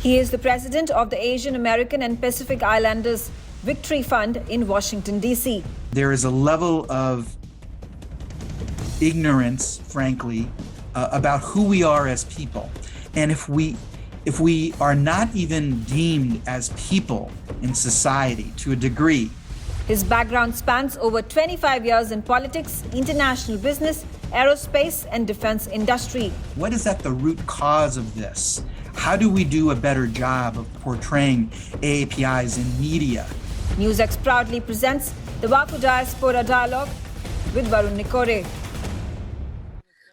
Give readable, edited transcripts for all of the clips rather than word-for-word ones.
He is the president of the Asian American and Pacific Islanders Victory Fund in Washington, D.C. There is a level of ignorance, frankly, about who we are as people. And if we are not even deemed as people in society to a degree. His background spans over 25 years in politics, international business, aerospace, and defense industry. What is at the root cause of this? How do we do a better job of portraying AAPIs in media? NewsX proudly presents the VaKu Diaspora Dialogue with Varun Nikore.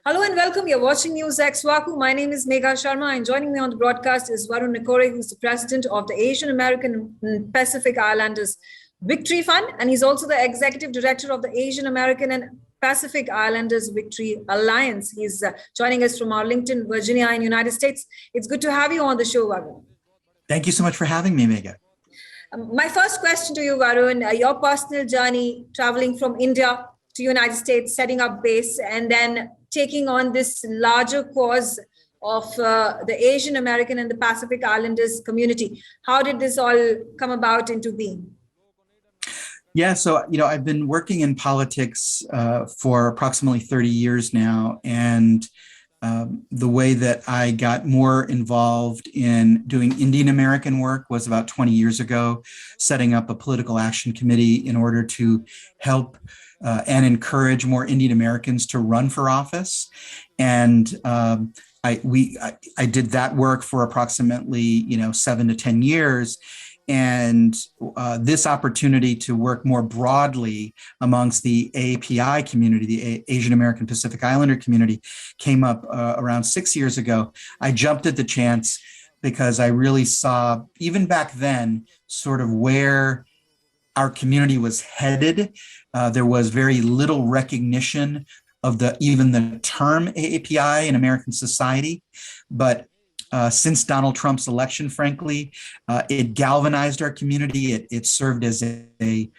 Hello and welcome. You're watching NewsX VaKu. My name is Megha Sharma, and joining me on the broadcast is Varun Nikore, who's the president of the Asian American and Pacific Islanders Victory Fund, and he's also the executive director of the Asian American and Pacific Islanders Victory Alliance. He's joining us from Arlington, Virginia, in the United States. It's good to have you on the show, Varun. Thank you so much for having me, Megha. My first question to you, Varun, your personal journey traveling from India to United States, setting up base, and then taking on this larger cause of the Asian American and the Pacific Islanders community. How did this all come about into being? Yeah, so, I've been working in politics for approximately 30 years now. And the way that I got more involved in doing Indian American work was about 20 years ago, setting up a political action committee in order to help and encourage more Indian Americans to run for office. And I did that work for approximately 7 to 10 years. And this opportunity to work more broadly amongst the AAPI community, the Asian American Pacific Islander community, came up around 6 years ago. I jumped at the chance because I really saw, even back then, sort of where our community was headed. There was very little recognition of even the term AAPI in American society, but since Donald Trump's election, frankly, it galvanized our community. It served as a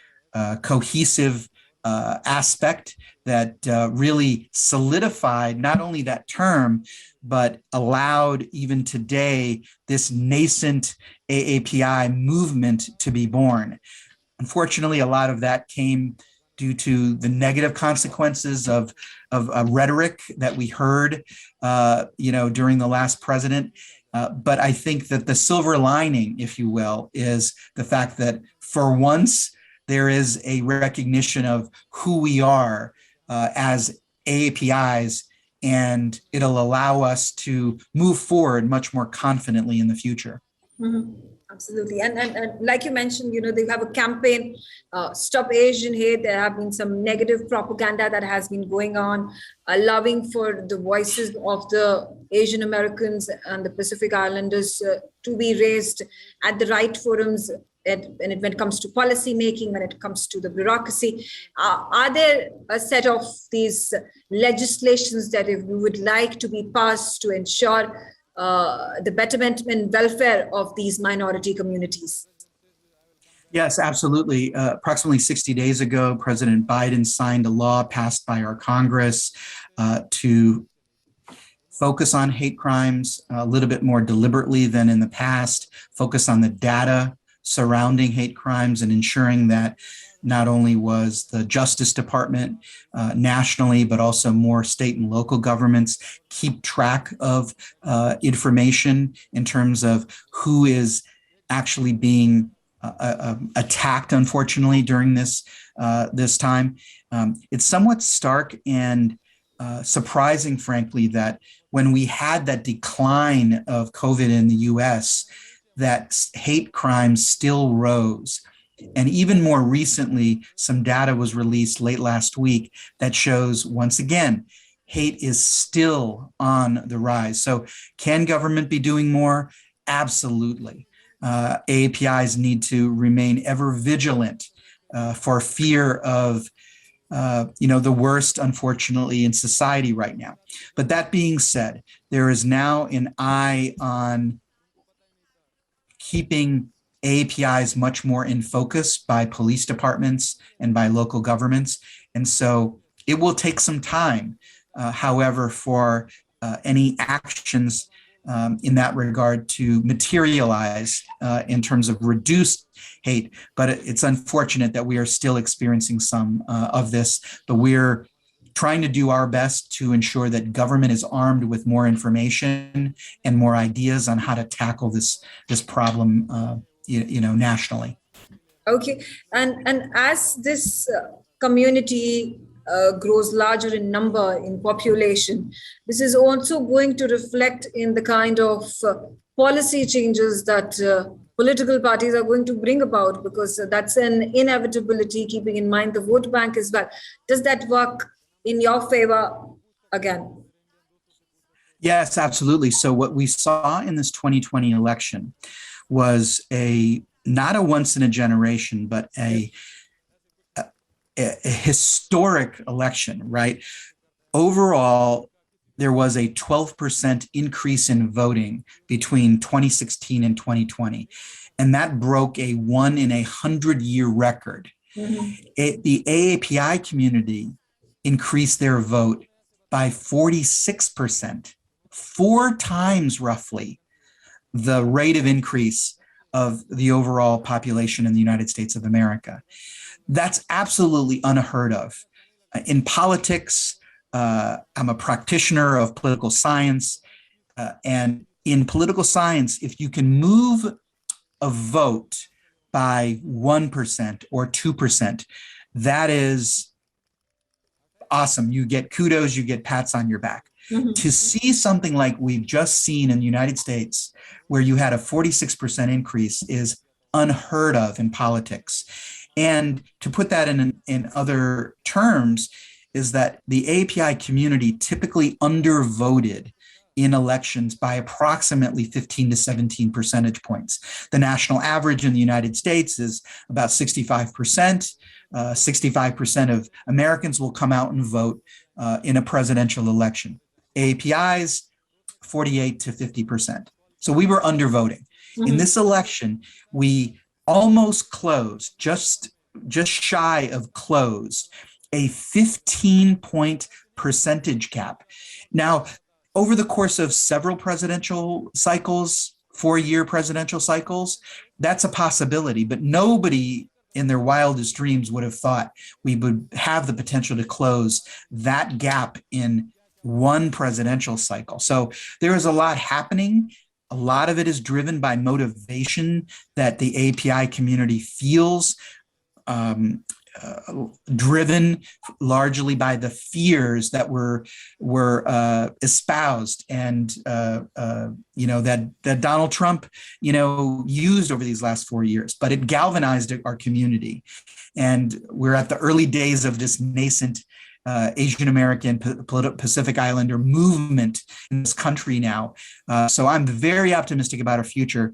cohesive aspect that really solidified not only that term, but allowed even today this nascent AAPI movement to be born. Unfortunately, a lot of that came due to the negative consequences of rhetoric that we heard, during the last president. But I think that the silver lining, if you will, is the fact that for once there is a recognition of who we are as AAPIs, and it'll allow us to move forward much more confidently in the future. Mm-hmm. Absolutely. And like you mentioned, they have a campaign, Stop Asian Hate. There have been some negative propaganda that has been going on, allowing for the voices of the Asian Americans and the Pacific Islanders to be raised at the right forums when it comes to policy making, when it comes to the bureaucracy. Are there a set of these legislations that if we would like to be passed to ensure the betterment and welfare of these minority communities? Yes, absolutely. Approximately 60 days ago, President Biden signed a law passed by our Congress to focus on hate crimes a little bit more deliberately than in the past, focus on the data surrounding hate crimes, and ensuring that not only was the Justice Department nationally, but also more state and local governments keep track of information in terms of who is actually being attacked, unfortunately, during this time. It's somewhat stark and surprising, frankly, that when we had that decline of COVID in the US, that hate crimes still rose. And even more recently, some data was released late last week that shows, once again, hate is still on the rise. So can government be doing more? Absolutely. AAPIs need to remain ever vigilant for fear of the worst, unfortunately, in society right now. But that being said, there is now an eye on keeping AAPIs much more in focus by police departments and by local governments. And so it will take some time, however, for any actions in that regard to materialize in terms of reduced hate. But it's unfortunate that we are still experiencing some of this, but we're trying to do our best to ensure that government is armed with more information and more ideas on how to tackle this problem, nationally. Okay, and as this community grows larger in number, in population, this is also going to reflect in the kind of policy changes that political parties are going to bring about, because that's an inevitability, keeping in mind the vote bank as well. Does that work in your favor again? Yes, absolutely. So what we saw in this 2020 election was not a once in a generation, but a historic election, right? Overall, there was a 12% increase in voting between 2016 and 2020. And that broke a 1 in 100-year record. Mm-hmm. The AAPI community increased their vote by 46%, 4 times roughly the rate of increase of the overall population in the United States of America. That's absolutely unheard of. In politics, I'm a practitioner of political science. And in political science, if you can move a vote by 1% or 2%, that is awesome. You get kudos, you get pats on your back. Mm-hmm. To see something like we've just seen in the United States, where you had a 46% increase, is unheard of in politics. And to put that in other terms, is that the API community typically undervoted in elections by approximately 15 to 17 percentage points. The national average in the United States is about 65%. 65% of Americans will come out and vote in a presidential election. API's 48 to 50%. So we were undervoting. Mm-hmm. In this election, we almost closed, just shy of closed, a 15-point percentage gap. Now, over the course of several presidential cycles, 4-year presidential cycles, that's a possibility, but nobody in their wildest dreams would have thought we would have the potential to close that gap in one presidential cycle. So there is a lot happening. A lot of it is driven by motivation that the API community feels, driven largely by the fears that were espoused and that Donald Trump used over these last 4 years. But it galvanized our community, and we're at the early days of this nascent Asian American Pacific Islander movement in this country now. So I'm very optimistic about our future.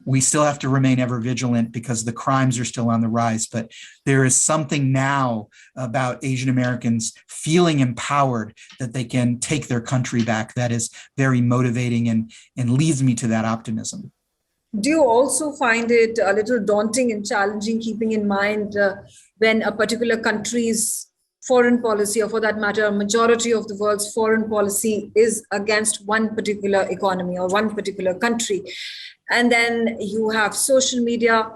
We still have to remain ever vigilant because the crimes are still on the rise, but there is something now about Asian Americans feeling empowered that they can take their country back that is very motivating and leads me to that optimism. Do you also find it a little daunting and challenging, keeping in mind when a particular country's foreign policy, or for that matter, a majority of the world's foreign policy is against one particular economy or one particular country? And then you have social media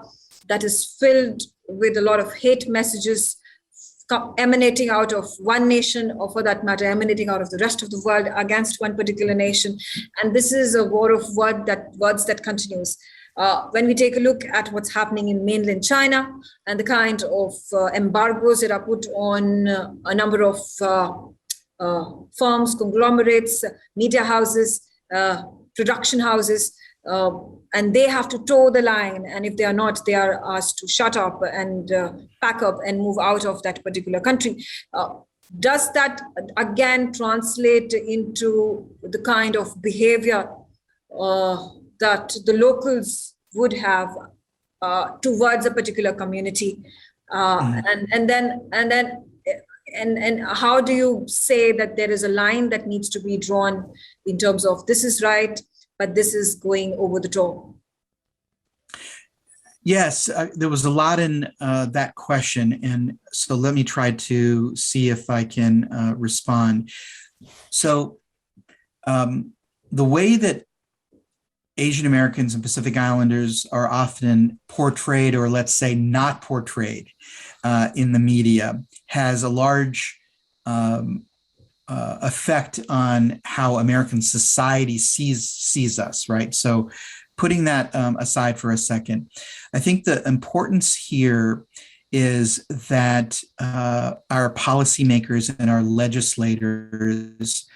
that is filled with a lot of hate messages emanating out of one nation, or for that matter, emanating out of the rest of the world against one particular nation. And this is a war of words that continues. When we take a look at what's happening in mainland China and the kind of embargoes that are put on a number of firms, conglomerates, media houses, production houses, and they have to toe the line. And if they are not, they are asked to shut up and pack up and move out of that particular country. Does that again translate into the kind of behavior that the locals would have towards a particular community? And how do you say that there is a line that needs to be drawn in terms of this is right, but this is going over the top? Yes, there was a lot in that question. And so let me try to see if I can respond. So the way that Asian Americans and Pacific Islanders are often portrayed, or let's say not portrayed, in the media has a large effect on how American society sees us, right? So putting that aside for a second, I think the importance here is that our policymakers and our legislators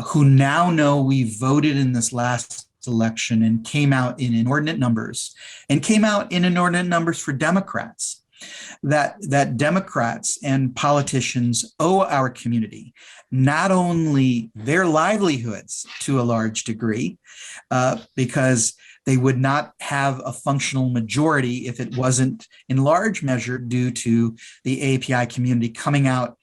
who now know we voted in this last election and came out in inordinate numbers for Democrats, that Democrats and politicians owe our community not only their livelihoods to a large degree, because they would not have a functional majority if it wasn't in large measure due to the API community coming out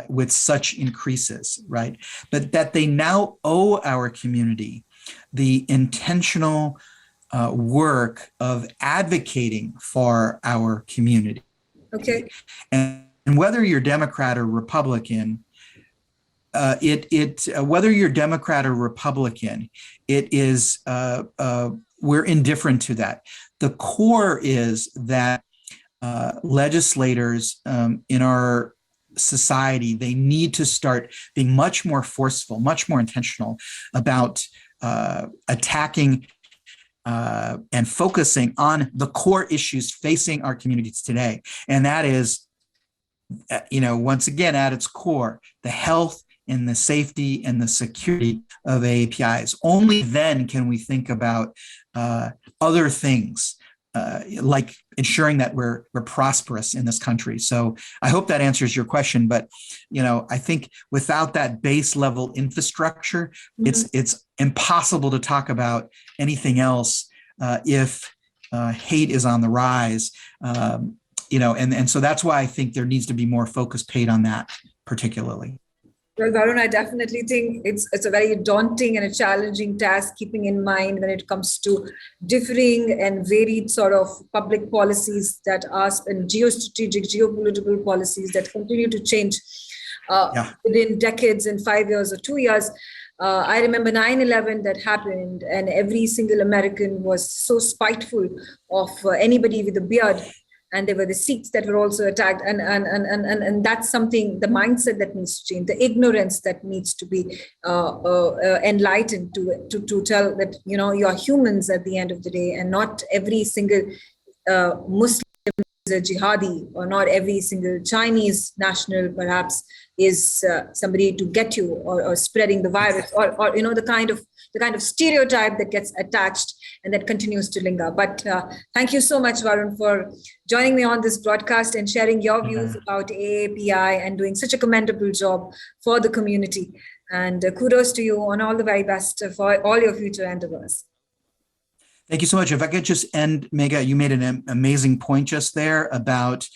with such increases, right? But that they now owe our community the intentional work of advocating for our community. Okay. And whether you're Democrat or Republican, whether you're Democrat or Republican, it is we're indifferent to that. The core is that legislators in our society, they need to start being much more forceful, much more intentional about attacking and focusing on the core issues facing our communities today. And that is, once again, at its core, the health and the safety and the security of APIs. Only then can we think about other things like ensuring that we're prosperous in this country. So I hope that answers your question. But I think without that base level infrastructure, it's impossible to talk about anything else if hate is on the rise. And so that's why I think there needs to be more focus paid on that particularly. Well, Varun, I definitely think it's a very daunting and a challenging task, keeping in mind when it comes to differing and varied sort of public policies that are and geostrategic, geopolitical policies that continue to change within decades and 5 years or 2 years. I remember 9/11 that happened, and every single American was so spiteful of anybody with a beard. And there were the Sikhs that were also attacked. And that's something, the mindset that needs to change, the ignorance that needs to be enlightened to tell that, you are humans at the end of the day, and not every single Muslim is a jihadi, or not every single Chinese national perhaps is somebody to get you or spreading the virus or the kind of stereotype that gets attached and that continues to linger. But thank you so much, Varun, for joining me on this broadcast and sharing your views about AAPI and doing such a commendable job for the community. And kudos to you on all the very best for all your future endeavors. Thank you so much. If I could just end, Megha, you made an amazing point just there about,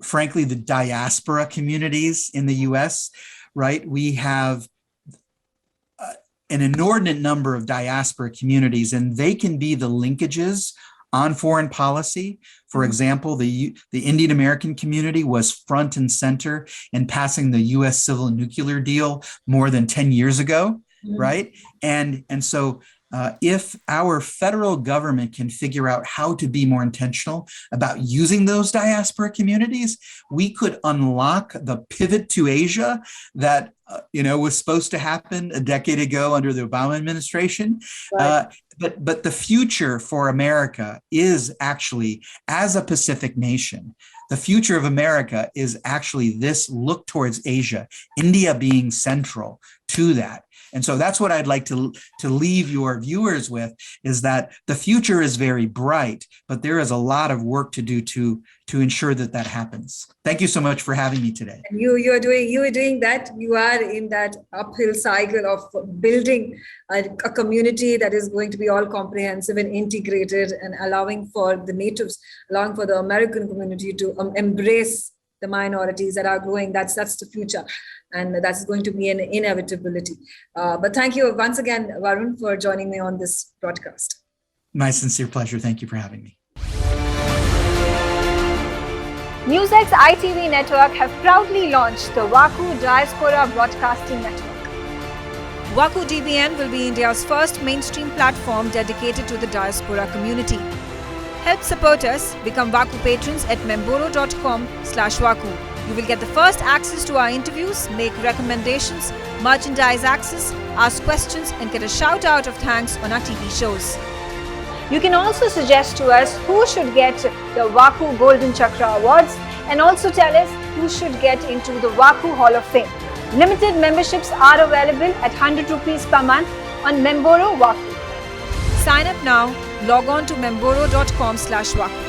frankly, the diaspora communities in the US, right? We have an inordinate number of diaspora communities, and they can be the linkages on foreign policy. For example, the Indian American community was front and center in passing the US civil and nuclear deal more than 10 years ago, right? And so if our federal government can figure out how to be more intentional about using those diaspora communities, we could unlock the pivot to Asia that was supposed to happen a decade ago under the Obama administration. Right. But the future for America is actually, as a Pacific nation, the future of America is actually this look towards Asia, India being central to that. And so that's what I'd like to leave your viewers with, is that the future is very bright, but there is a lot of work to do to ensure that happens. Thank you so much for having me today. You are doing that. You are in that uphill cycle of building a community that is going to be all comprehensive and integrated, and allowing for the natives, allowing for the American community to embrace the minorities that are growing. That's the future. And that's going to be an inevitability. But thank you once again, Varun, for joining me on this broadcast. My sincere pleasure. Thank you for having me. NewsX ITV network have proudly launched the VaKu Diaspora Broadcasting Network. VaKu DBN will be India's first mainstream platform dedicated to the diaspora community. Help support us. Become VaKu patrons at memboro.com/VaKu. You will get the first access to our interviews, make recommendations, merchandise access, ask questions, and get a shout out of thanks on our TV shows. You can also suggest to us who should get the VaKu Golden Chakra Awards and also tell us who should get into the VaKu Hall of Fame. Limited memberships are available at 100 rupees per month on Memboro VaKu. Sign up now. Log on to memboro.com/VaKu.